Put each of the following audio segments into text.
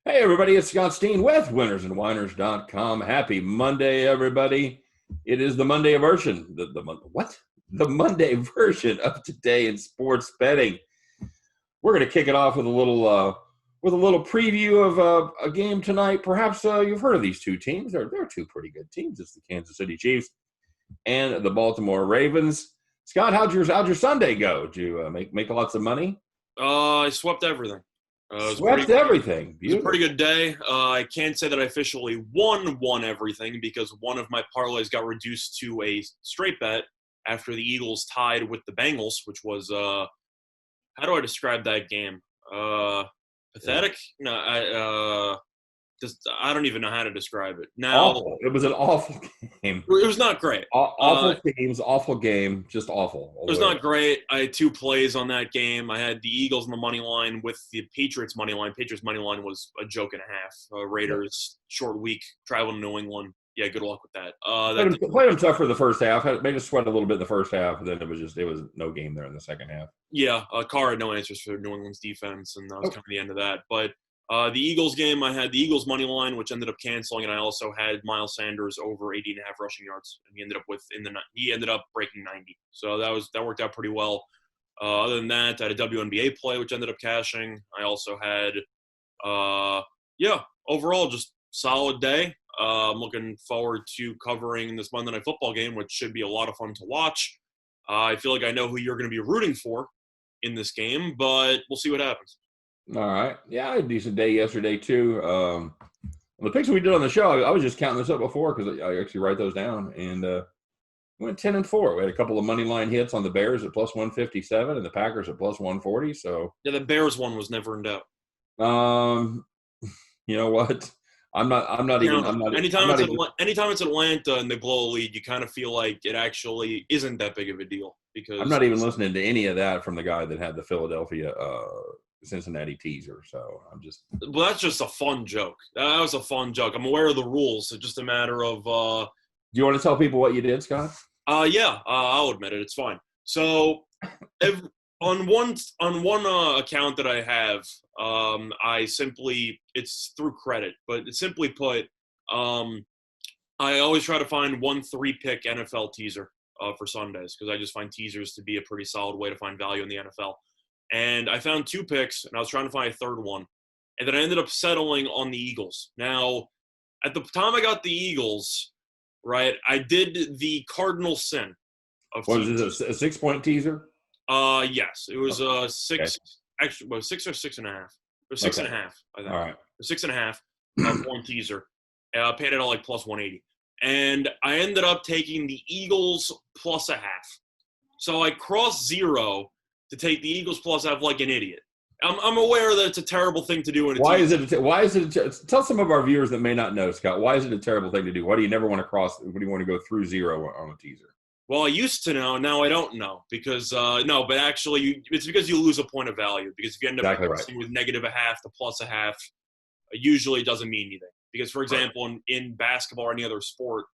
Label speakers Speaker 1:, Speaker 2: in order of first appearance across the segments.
Speaker 1: Hey, everybody, it's Scott Steen with winnersandwhiners.com. Happy Monday, everybody. It is the Monday version. The Monday version of Today in Sports Betting. We're going to kick it off with a little preview of a game tonight. Perhaps you've heard of these two teams. They're two pretty good teams. It's the Kansas City Chiefs and the Baltimore Ravens. Scott, how'd your Sunday go? Did you make lots of money?
Speaker 2: I swept everything.
Speaker 1: Swept everything.
Speaker 2: It was a pretty good day. I can't say that I officially won everything because one of my parlays got reduced to a straight bet after the Eagles tied with the Bengals, which was how do I describe that game? Pathetic? No, I don't even know how to describe it. Now,
Speaker 1: awful. It was an awful game.
Speaker 2: It was not great.
Speaker 1: Awful teams, awful game, just awful.
Speaker 2: It was not great. I had two plays on that game. I had the Eagles on the money line with the Patriots money line. Patriots money line was a joke and a half. Raiders, short week, traveling to New England. Yeah, good luck with that.
Speaker 1: Played them tough for the first half. Made us sweat a little bit in the first half. Then it was no game there in the second half.
Speaker 2: Yeah, Carr had no answers for New England's defense, and that was kind of the end of that. But the Eagles game, I had the Eagles money line, which ended up canceling, and I also had Miles Sanders over 80.5 rushing yards, and he ended up breaking 90. So that worked out pretty well. Other than that, I had a WNBA play, which ended up cashing. I also had, overall just solid day. I'm looking forward to covering this Monday Night Football game, which should be a lot of fun to watch. I feel like I know who you're going to be rooting for in this game, but we'll see what happens.
Speaker 1: All right. Yeah, I had a decent day yesterday, too. The picks we did on the show, I was just counting this up before because I actually write those down. And we went 10-4. We had a couple of money line hits on the Bears at plus 157 and the Packers at plus 140. So
Speaker 2: yeah, the Bears one was never in doubt.
Speaker 1: You know what? Anytime
Speaker 2: it's Atlanta and they blow a lead, you kind of feel like it actually isn't that big of a deal because
Speaker 1: I'm not even listening to any of that from the guy that had the Philadelphia Cincinnati teaser. So
Speaker 2: well, that's just a fun joke. That was a fun joke. I'm aware of the rules. It's just a matter of
Speaker 1: do you want to tell people what you did, Scott?
Speaker 2: I'll admit it. It's fine. So on one account that I have, it's through credit, but simply put, I always try to find 1 3-pick NFL teaser for Sundays because I just find teasers to be a pretty solid way to find value in the NFL. And I found 2 picks, and I was trying to find a third one. And then I ended up settling on the Eagles. Now, at the time I got the Eagles, right, I did the cardinal sin.
Speaker 1: Was it a 6-point teaser?
Speaker 2: Yes. It was 6. Okay. Actually, well, 6 or 6.5. It was 6.5, I think.
Speaker 1: All right.
Speaker 2: 6.5 point teaser. Paid it all like plus 180. And I ended up taking the Eagles plus a half. So I crossed 0 to take the Eagles plus half like an idiot. I'm aware that it's a terrible thing to do.
Speaker 1: Why is it? Tell some of our viewers that may not know, Scott. Why is it a terrible thing to do? Why do you never want to cross? Why do you want to go through 0 on a teaser?
Speaker 2: Well, I used to know. Now I don't know because but actually, it's because you lose a point of value. Because if you end up with negative a half to plus a half, usually it doesn't mean anything. Because, for example, in basketball or any other sport,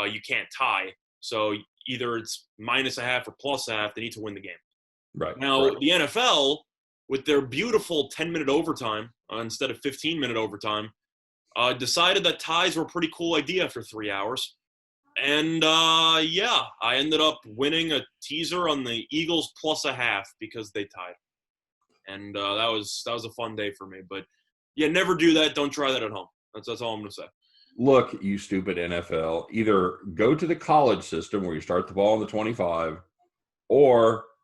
Speaker 2: you can't tie. So either it's minus a half or plus a half. They need to win the game.
Speaker 1: Right.
Speaker 2: Now, the NFL, with their beautiful 10-minute overtime instead of 15-minute overtime, decided that ties were a pretty cool idea after 3 hours. And, I ended up winning a teaser on the Eagles plus a half because they tied. And that was a fun day for me. But, yeah, never do that. Don't try that at home. That's all I'm going to say.
Speaker 1: Look, you stupid NFL, either go to the college system where you start the ball on the 25 or –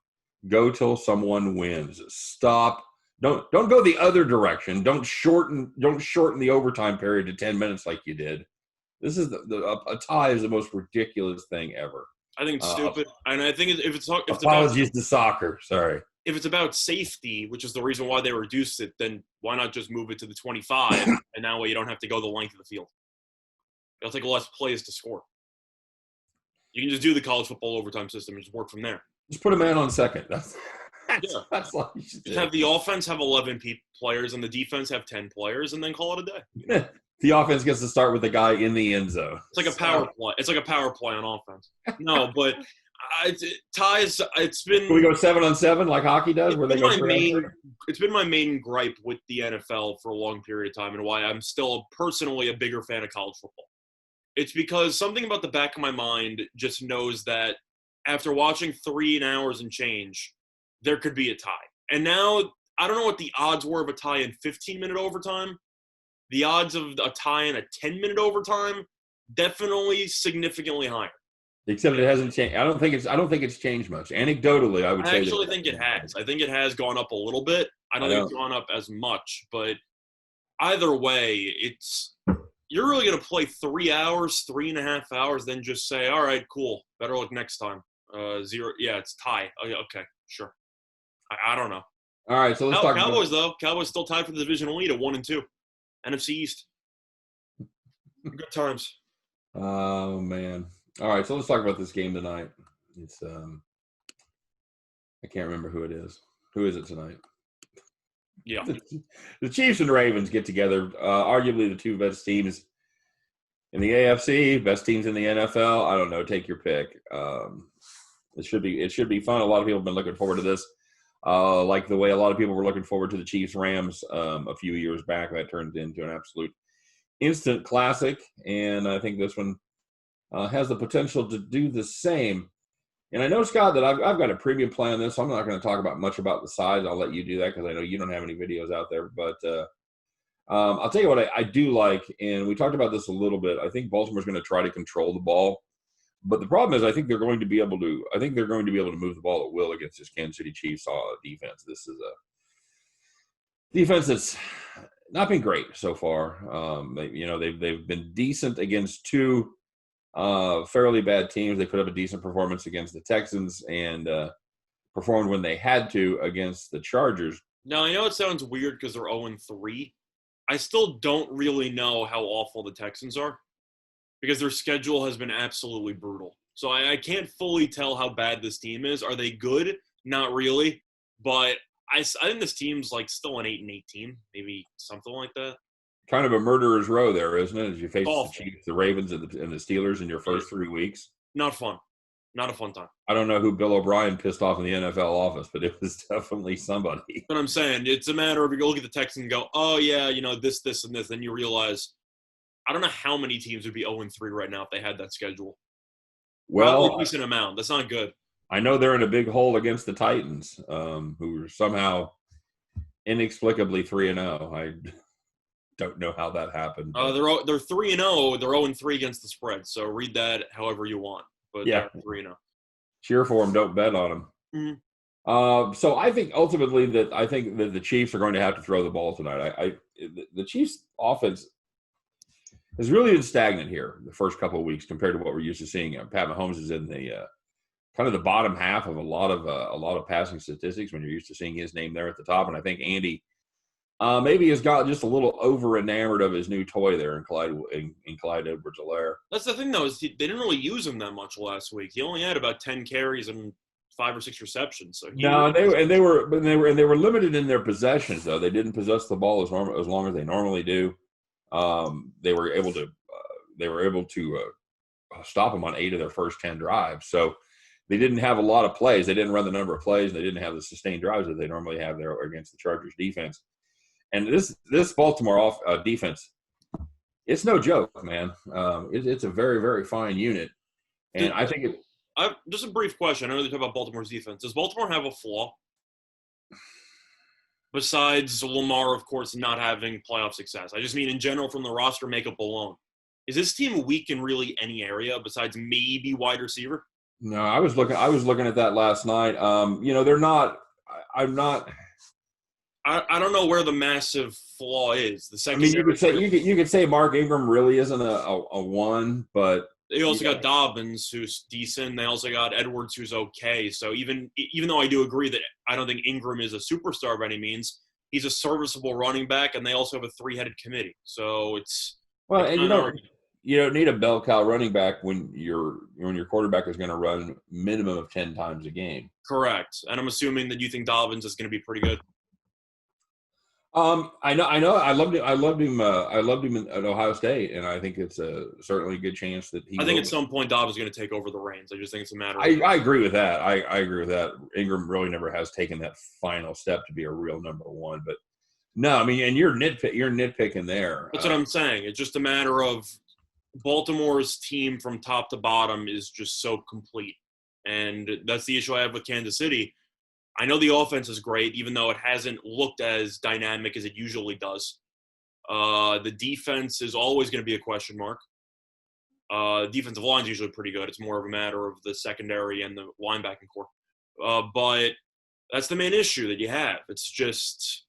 Speaker 1: go till someone wins. Stop. Don't go the other direction. Don't shorten the overtime period to 10 minutes like you did. This is a tie is the most ridiculous thing ever.
Speaker 2: I think it's stupid. And I think if it's
Speaker 1: apologies to soccer. Sorry.
Speaker 2: If it's about safety, which is the reason why they reduced it, then why not just move it to the 25 and that way you don't have to go the length of the field. It'll take less plays to score. You can just do the college football overtime system and just work from there.
Speaker 1: Just put a man on second. That's what you should do.
Speaker 2: Just have the offense have 11 players and the defense have 10 players and then call it a day.
Speaker 1: Yeah. The offense gets to start with the guy in the end zone.
Speaker 2: It's like a power play. It's like a power play on offense. No, but Ties. It's been.
Speaker 1: Can we go 7-on-7 like hockey does, where they go 3-on-3?
Speaker 2: It's been my main gripe with the NFL for a long period of time, and why I'm still personally a bigger fan of college football. It's because something about the back of my mind just knows that after watching 3 hours and change, there could be a tie. And now I don't know what the odds were of a tie in 15-minute overtime. The odds of a tie in a 10-minute overtime definitely significantly higher.
Speaker 1: Except it hasn't changed. I don't think it's changed much. Anecdotally, I would say.
Speaker 2: I actually think it has. I think it has gone up a little bit. I don't think it's gone up as much, but either way, you're really going to play 3 hours, 3.5 hours, then just say, all right, cool, better luck next time. 0, yeah, it's tie. Okay, sure. I don't know.
Speaker 1: All right, so let's talk
Speaker 2: Cowboys, though. Cowboys still tied for the divisional lead at 1-2. NFC East. Good times.
Speaker 1: Oh, man. All right, so let's talk about this game tonight. It's I can't remember who it is. Who is it tonight?
Speaker 2: Yeah.
Speaker 1: The Chiefs and Ravens get together, arguably the two best teams in the AFC, best teams in the NFL. I don't know. Take your pick. It should be fun. A lot of people have been looking forward to this, like the way a lot of people were looking forward to the Chiefs-Rams a few years back. That turned into an absolute instant classic, and I think this one has the potential to do the same. And I know, Scott, that I've got a premium plan on this, so I'm not going to talk much about the size. I'll let you do that because I know you don't have any videos out there. But I'll tell you what I do like, and we talked about this a little bit. I think Baltimore's going to try to control the ball, but the problem is I think they're going to be able to move the ball at will against this Kansas City Chiefs defense. This is a defense that's not been great so far. They've been decent against two fairly bad teams. They put up a decent performance against the Texans and performed when they had to against the Chargers.
Speaker 2: Now, I know it sounds weird because they're 0-3. I still don't really know how awful the Texans are because their schedule has been absolutely brutal. So I can't fully tell how bad this team is. Are they good? Not really. But I think this team's like still an 8-18, maybe something like that.
Speaker 1: Kind of a murderer's row there, isn't it? As you face the Chiefs, the Ravens, and the Steelers in your first 3 weeks.
Speaker 2: Not fun. Not a fun time.
Speaker 1: I don't know who Bill O'Brien pissed off in the NFL office, but it was definitely somebody.
Speaker 2: But I'm saying it's a matter of you look at the Texans and go, oh, yeah, this, and this. Then you realize I don't know how many teams would be 0-3 right now if they had that schedule.
Speaker 1: Well,
Speaker 2: probably a decent amount. That's not good.
Speaker 1: I know they're in a big hole against the Titans, who are somehow inexplicably 3-0. I don't know how that happened.
Speaker 2: They're 3-0. They're 0-3 against the spread. So read that however you want. But
Speaker 1: yeah,
Speaker 2: they're 3-0.
Speaker 1: Cheer for them. Don't bet on them.
Speaker 2: Mm-hmm.
Speaker 1: So I think ultimately that the Chiefs are going to have to throw the ball tonight. The Chiefs' offense has really been stagnant here the first couple of weeks compared to what we're used to seeing. Pat Mahomes is in the kind of the bottom half of a lot of passing statistics when you're used to seeing his name there at the top. And I think Andy maybe has got just a little over enamored of his new toy there in Clyde Edwards-Helaire.
Speaker 2: That's the thing, though, is they didn't really use him that much last week. He only had about 10 carries and 5 or 6 receptions. So
Speaker 1: they were limited in their possessions, though. They didn't possess the ball as long as they normally do. They were able to stop them on 8 of their first 10 drives. So they didn't have a lot of plays. They didn't run the number of plays. And they didn't have the sustained drives that they normally have there against the Chargers defense. And this Baltimore defense, it's no joke, man. It's a very, very fine unit. And I think
Speaker 2: just a brief question. I know they talk about Baltimore's defense. Does Baltimore have a flaw? Besides Lamar, of course, not having playoff success. I just mean in general from the roster makeup alone. Is this team weak in really any area besides maybe wide receiver?
Speaker 1: No, I was looking at that last night. They're not – I'm not –
Speaker 2: I don't know where the massive flaw is. The second,
Speaker 1: you could say Mark Ingram really isn't a one, but
Speaker 2: they also got Dobbins, who's decent. They also got Edwards, who's okay. So even though I do agree that I don't think Ingram is a superstar by any means, he's a serviceable running back, and they also have a 3-headed committee. So
Speaker 1: you don't need a bell cow running back when your quarterback is going to run minimum of 10 times a game.
Speaker 2: Correct, and I'm assuming that you think Dobbins is going to be pretty good.
Speaker 1: I know. I loved him. I loved him at Ohio State, and I think it's certainly a good chance that he
Speaker 2: I think
Speaker 1: will.
Speaker 2: at some point Dobbs is going to take over the reins. I just think it's a matter of
Speaker 1: I agree with that. I agree with that. Ingram really never has taken that final step to be a real number one. But no, I mean, and you're nitpicking there.
Speaker 2: that's what I'm saying. It's just a matter of Baltimore's team from top to bottom is just so complete. And that's the issue I have with Kansas City. I know the offense is great, even though it hasn't looked as dynamic as it usually does. The defense is always going to be a question mark. Defensive line is usually pretty good. It's more of a matter of the secondary and the linebacking core. But that's the main issue that you have. It's just,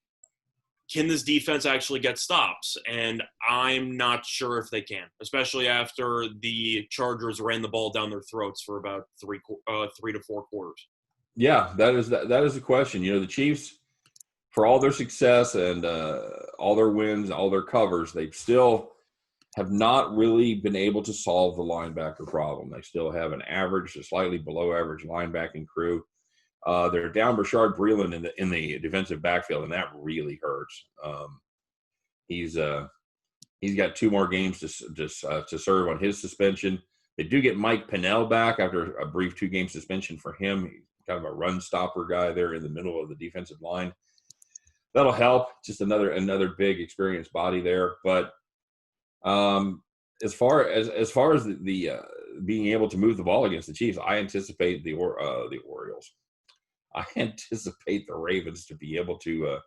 Speaker 2: can this defense actually get stops? And I'm not sure if they can, especially after the Chargers ran the ball down their throats for about 3 to 4 quarters.
Speaker 1: Yeah, that is the question. The Chiefs, for all their success and all their wins, all their covers, they still have not really been able to solve the linebacker problem. They still have an average to slightly below average linebacking crew. They're down Rashard Breeland in the defensive backfield, and that really hurts. He's got 2 more games to serve on his suspension. They do get Mike Pennell back after a brief 2-game suspension for him. He's kind of a run stopper guy there in the middle of the defensive line. That'll help. Just another big experienced body there. But as far as the being able to move the ball against the Chiefs, I anticipate the Orioles. I anticipate the Ravens to be able to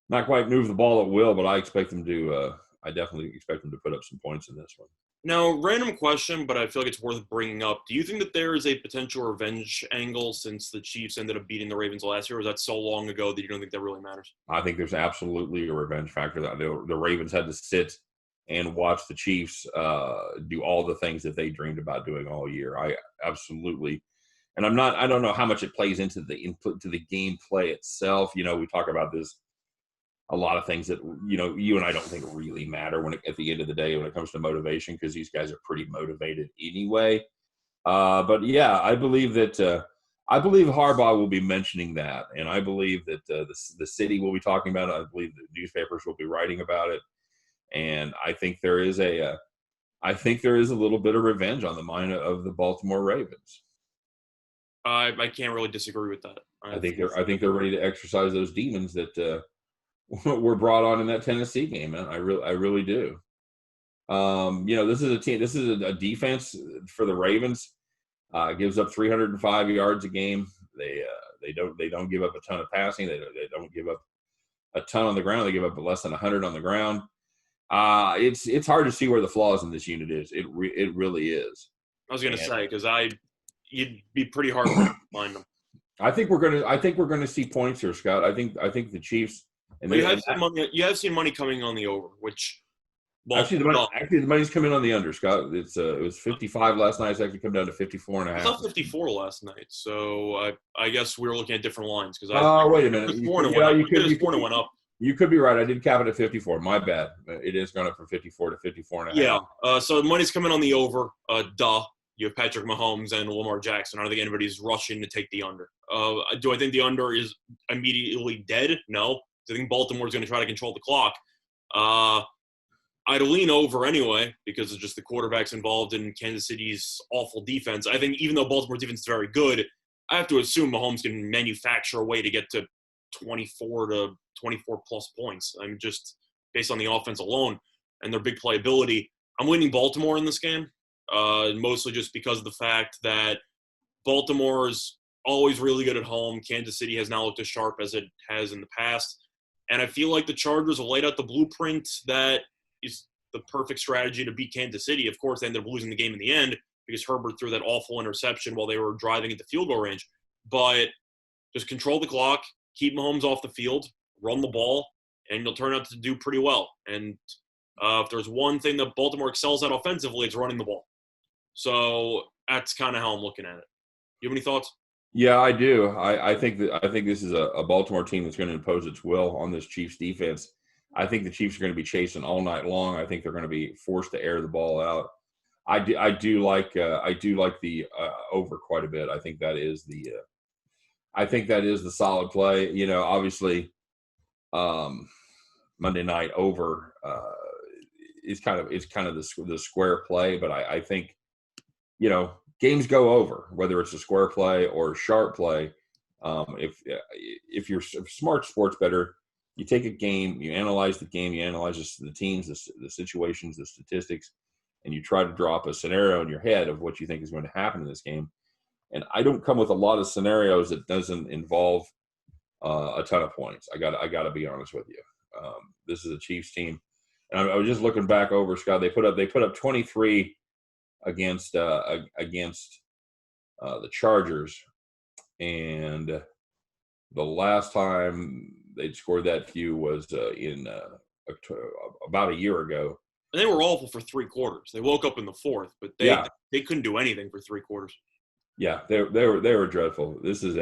Speaker 1: not quite move the ball at will, but I expect them to. I definitely expect them to put up some points in this one.
Speaker 2: Now, random question, but I feel like it's worth bringing up. Do you think that there is a potential revenge angle since the Chiefs ended up beating the Ravens last year? Or was that so long ago that you don't think that really matters?
Speaker 1: I think there's absolutely a revenge factor. That the Ravens had to sit and watch the Chiefs do all the things that they dreamed about doing all year. I absolutely. And I don't know how much it plays into the input to the gameplay itself. We talk about this, a lot of things that, you and I don't think really matter at the end of the day when it comes to motivation, because these guys are pretty motivated anyway. But yeah, I believe Harbaugh will be mentioning that. And I believe that the city will be talking about it. I believe the newspapers will be writing about it. And I think there is a little bit of revenge on the mind of the Baltimore Ravens.
Speaker 2: I can't really disagree with that.
Speaker 1: I think they're ready to exercise those demons that were brought on in that Tennessee game, man. I really do. This is a team. This is a defense for the Ravens. Gives up 305 yards a game. They don't give up a ton of passing. They don't give up a ton on the ground. They give up less than 100 on the ground. It's hard to see where the flaws in this unit is. It really is.
Speaker 2: I was going to say, because you'd be pretty hard to find them.
Speaker 1: I think we're gonna see points here, Scott. I think the Chiefs. And
Speaker 2: you have seen money coming on the over, which
Speaker 1: actually the money's coming on the under, Scott. It was 55 last night. It's actually come down to 54 and a half.
Speaker 2: I thought 54 last night, so I guess we were looking at different lines because
Speaker 1: wait a minute.
Speaker 2: It went up.
Speaker 1: You could be right. I did cap it at 54. My bad. It is going up from 54 to 54 and a half.
Speaker 2: Yeah. So money's coming on the over. You have Patrick Mahomes and Lamar Jackson. I don't think anybody's rushing to take the under. Do I think the under is immediately dead? No. I think Baltimore's going to try to control the clock. I'd lean over anyway because of just the quarterbacks involved in Kansas City's awful defense. I think even though Baltimore's defense is very good, I have to assume Mahomes can manufacture a way to get to 24 plus points. I'm just based on the offense alone and their big playability. I'm leaning Baltimore in this game, mostly just because of the fact that Baltimore is always really good at home. Kansas City has not looked as sharp as it has in the past. And I feel like the Chargers have laid out the blueprint that is the perfect strategy to beat Kansas City. Of course, they ended up losing the game in the end because Herbert threw that awful interception while they were driving into field goal range. But just control the clock, keep Mahomes off the field, run the ball, and you'll turn out to do pretty well. And if there's one thing that Baltimore excels at offensively, it's running the ball. So that's kind of how I'm looking at it. You have any thoughts?
Speaker 1: Yeah, I do. I think this is a Baltimore team that's going to impose its will on this Chiefs defense. I think the Chiefs are going to be chasing all night long. I think they're going to be forced to air the ball out. I do like the over quite a bit. I think that is the solid play. Obviously, Monday night over is kind of the square play. But I think, games go over, whether it's a square play or sharp play. If you're a smart sports bettor, you take a game, you analyze the game, you analyze the teams, the situations, the statistics, and you try to draw up a scenario in your head of what you think is going to happen in this game. And I don't come with a lot of scenarios that doesn't involve a ton of points. I got to be honest with you. This is a Chiefs team, and I was just looking back over, Scott. They put up 23 against the Chargers, and the last time they'd scored that few was in about a year ago.
Speaker 2: And they were awful for 3 quarters. They woke up in the fourth, but they couldn't do anything for 3 quarters.
Speaker 1: Yeah, they were dreadful. This is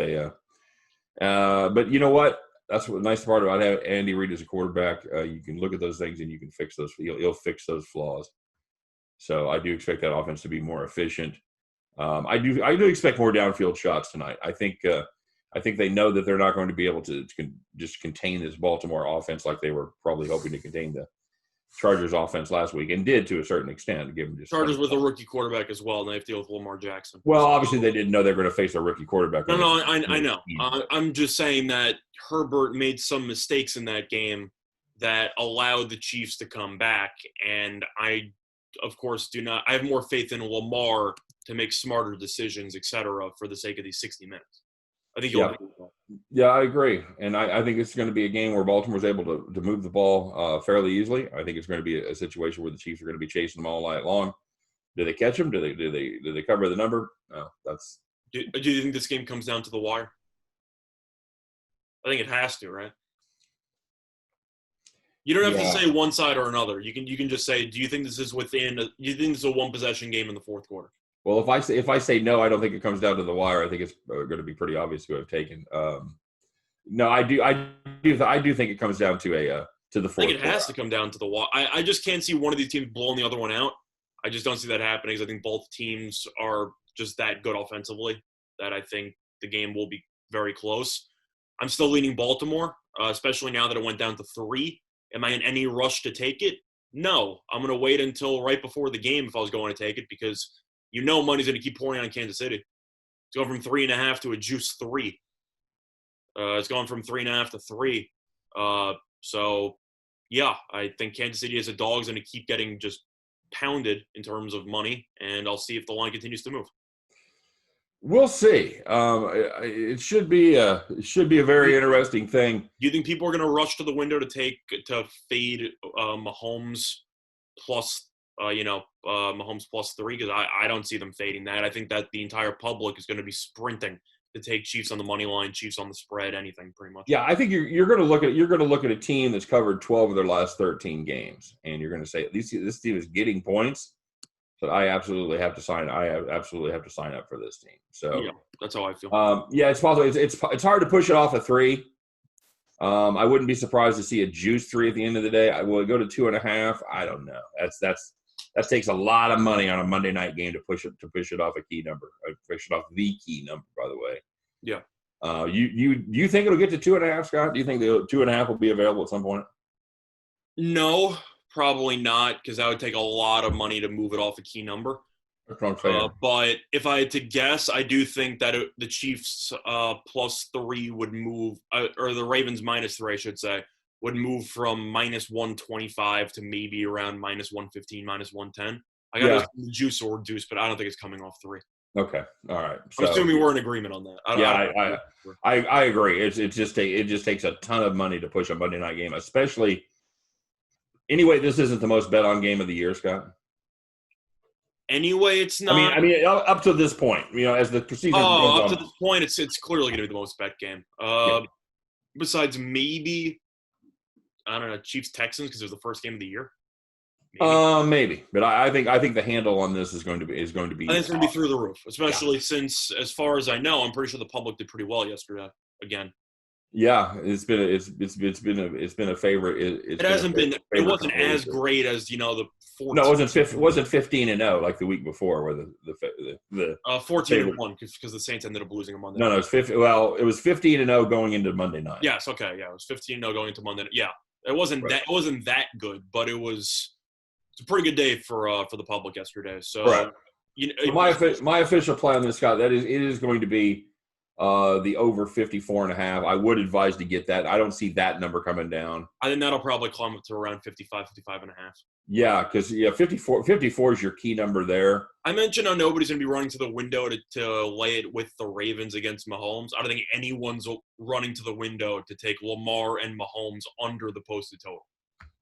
Speaker 1: but you know what? That's what the nice part about having Andy Reid as a quarterback. You can look at those things and you can fix those. He'll fix those flaws. So I do expect that offense to be more efficient. I do expect more downfield shots tonight. I think they know that they're not going to be able to just contain this Baltimore offense like they were probably hoping to contain the Chargers offense last week, and did to a certain extent. Given just
Speaker 2: Chargers with a rookie quarterback as well, and they have to deal with Lamar Jackson.
Speaker 1: Well, obviously they didn't know they were going to face a rookie quarterback.
Speaker 2: No, I know. I'm just saying that Herbert made some mistakes in that game that allowed the Chiefs to come back, and I, of course, I have more faith in Lamar to make smarter decisions, etc., for the sake of these 60 minutes. I think you'll agree with that.
Speaker 1: Yeah, I agree. And I think it's going to be a game where Baltimore's able to move the ball fairly easily. I think it's going to be a situation where the Chiefs are going to be chasing them all night long. Do they catch them? Do they cover the number? No, that's.
Speaker 2: Do you think this game comes down to the wire? I think it has to, right? You don't have to say one side or another. You can just say, do you think this is do you think this is a one possession game in the fourth quarter?
Speaker 1: Well, if I say no, I don't think it comes down to the wire. I think it's going to be pretty obvious who I've taken. No, I do think it comes down to the fourth.
Speaker 2: I think it has to come down to the wire. I just can't see one of these teams blowing the other one out. I just don't see that happening, because I think both teams are just that good offensively that I think the game will be very close. I'm still leaning Baltimore, especially now that it went down to 3. Am I in any rush to take it? No. I'm going to wait until right before the game if I was going to take it, because money's going to keep pouring on Kansas City. It's going from 3.5 to a juice 3. It's going from 3.5 to 3. So, yeah, I think Kansas City as a dog is going to keep getting just pounded in terms of money, and I'll see if the line continues to move.
Speaker 1: We'll see. It should be a very interesting thing.
Speaker 2: Do you think people are going to rush to the window to fade Mahomes plus Mahomes plus 3? Because I don't see them fading that. I think that the entire public is going to be sprinting to take Chiefs on the money line, Chiefs on the spread, anything pretty much.
Speaker 1: Yeah, I think you're going to look at a team that's covered 12 of their last 13 games, and you're going to say this team is getting points. So I absolutely have to sign up for this team. So
Speaker 2: yeah, that's how I feel.
Speaker 1: It's possible. It's hard to push it off a 3. I wouldn't be surprised to see a juice 3 at the end of the day. Will it go to 2.5? I don't know. That takes a lot of money on a Monday night game to push it off a key number. Push it off the key number, by the way.
Speaker 2: Yeah.
Speaker 1: You think it'll get to 2.5, Scott? Do you think the 2.5 will be available at some point?
Speaker 2: No, probably not, because that would take a lot of money to move it off a key number. But if I had to guess, I do think that the Chiefs plus 3 would move, or the Ravens minus 3, I should say, would move from minus 125 to maybe around minus 115, minus 110. I got the juice or deuce, but I don't think it's coming off 3.
Speaker 1: Okay, all right.
Speaker 2: So, I'm assuming we're in agreement on that.
Speaker 1: I agree. It just takes a ton of money to push a Monday night game, especially. Anyway, this isn't the most bet on game of the year, Scott.
Speaker 2: Anyway, it's not.
Speaker 1: I mean, up to this point, as the season goes
Speaker 2: up to this point, it's clearly going to be the most bet game. Besides maybe, I don't know, Chiefs Texans, because it was the first game of the year.
Speaker 1: Maybe, but I think the handle on this is going to be. I think
Speaker 2: it's going to be through the roof, especially since, as far as I know, I'm pretty sure the public did pretty well yesterday. Again. Yeah,
Speaker 1: it's been a favorite.
Speaker 2: It wasn't as great as the 14.
Speaker 1: No, it wasn't 15-0 like the week before, where the
Speaker 2: 14-1 because the Saints ended up losing on Monday.
Speaker 1: No, it was 15-0 going into Monday night.
Speaker 2: Yes, okay, yeah, it was 15-0 going into Monday. Yeah, It wasn't
Speaker 1: Right.
Speaker 2: that good, but it's a pretty good day for the public yesterday. So
Speaker 1: Right.
Speaker 2: you know,
Speaker 1: So my official plan on this, Scott, it is going to be the over 54.5. I would advise to get that. I don't see that number coming down.
Speaker 2: I think that'll probably climb up to around 55, 55 and a half.
Speaker 1: Yeah, because 54 is your key number there.
Speaker 2: I mentioned how nobody's going to be running to the window to lay it with the Ravens against Mahomes. I don't think anyone's running to the window to take Lamar and Mahomes under the posted total.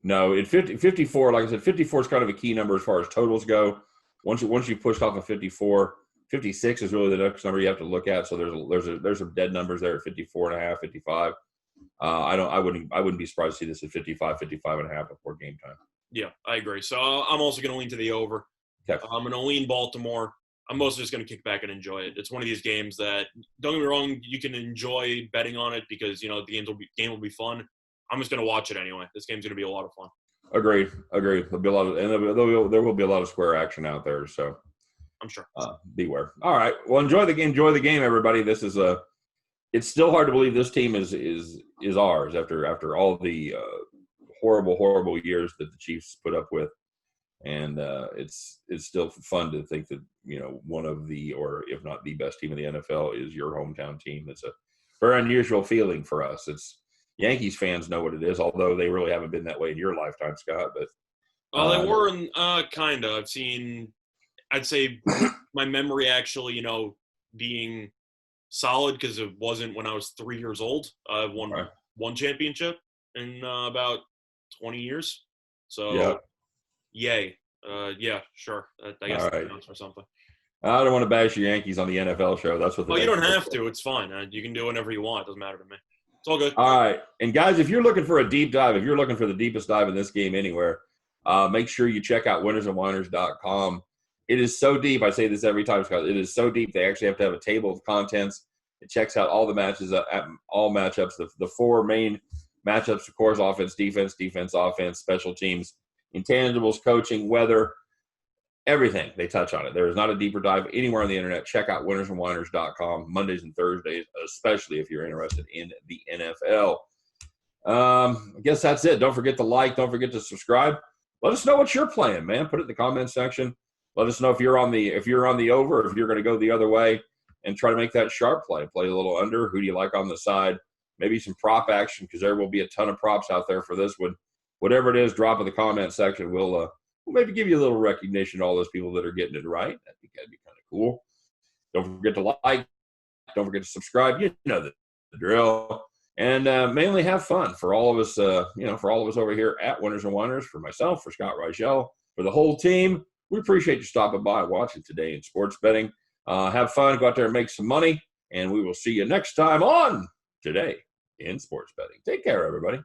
Speaker 1: No, 54, like I said, 54 is kind of a key number as far as totals go. Once you pushed off of 54, 56 is really the next number you have to look at. So there's some dead numbers there at 54.5, 55. I wouldn't be surprised to see this at 55, 55.5 before game time.
Speaker 2: Yeah, I agree. So I'm also going to lean to the over.
Speaker 1: Okay.
Speaker 2: I'm going to lean Baltimore. I'm mostly just going to kick back and enjoy it. It's one of these games that, don't get me wrong, you can enjoy betting on it because the game will be fun. I'm just going to watch it anyway. This game's going to be a lot of fun.
Speaker 1: Agreed. There'll be a lot of, and there will be a lot of square action out there. So
Speaker 2: I'm sure.
Speaker 1: Beware. All right. Well, enjoy the game, everybody. This is it's still hard to believe this team is ours after all the horrible years that the Chiefs put up with, and it's still fun to think that one of the, or if not the best team in the NFL is your hometown team. It's a very unusual feeling for us. It's Yankees fans know what it is, although they really haven't been that way in your lifetime, Scott. But
Speaker 2: they were in kind of. I'd say my memory actually, being solid because it wasn't when I was 3 years old. I've won one championship in about 20 years. So, Yay. Yeah, sure. I guess that counts for something.
Speaker 1: I don't want to bash your Yankees on the NFL show. That's what.
Speaker 2: You don't have to. It's fine. You can do whatever you want. It doesn't matter to me. It's all good.
Speaker 1: All right. And guys, if you're looking for a deep dive, if you're looking for the deepest dive in this game anywhere, make sure you check out winnersandwhiners.com. It is so deep. I say this every time, Scott. It is so deep. They actually have to have a table of contents. It checks out all the matches, all matchups, the four main matchups, of course: offense, defense, offense, special teams, intangibles, coaching, weather, everything. They touch on it. There is not a deeper dive anywhere on the internet. Check out winnersandwhiners.com Mondays and Thursdays, especially if you're interested in the NFL. I guess that's it. Don't forget to like. Don't forget to subscribe. Let us know what you're playing, man. Put it in the comment section. Let us know if you're on the over, or if you're going to go the other way and try to make that sharp play. Play a little under. Who do you like on the side? Maybe some prop action, because there will be a ton of props out there for this one. Whatever it is, drop in the comment section. We'll maybe give you a little recognition to all those people that are getting it right. That'd be kind of cool. Don't forget to like. Don't forget to subscribe. You know the drill. And mainly have fun for all of us, for all of us over here at Winners and Whiners, for myself, for Scott Reichel, for the whole team. We appreciate you stopping by and watching today in sports betting. Have fun. Go out there and make some money. And we will see you next time on Today in Sports Betting. Take care, everybody.